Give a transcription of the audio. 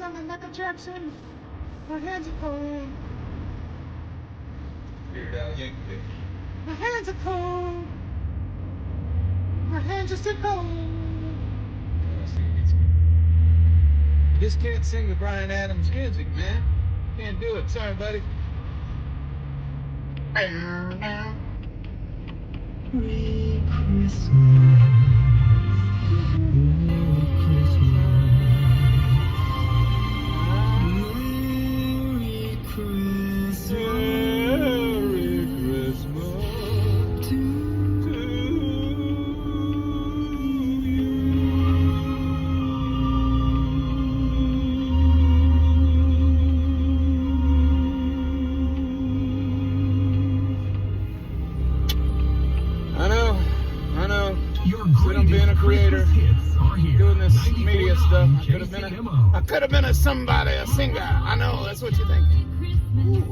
coming like a Jackson. My hands are cold. My hands are cold. My hands are still cold. You just can't sing the Bryan Adams music, man. Can't do it. Sorry, buddy. Merry Christmas. Being a creator, doing this media stuff, I could have been a somebody, a singer. I know, that's what you think.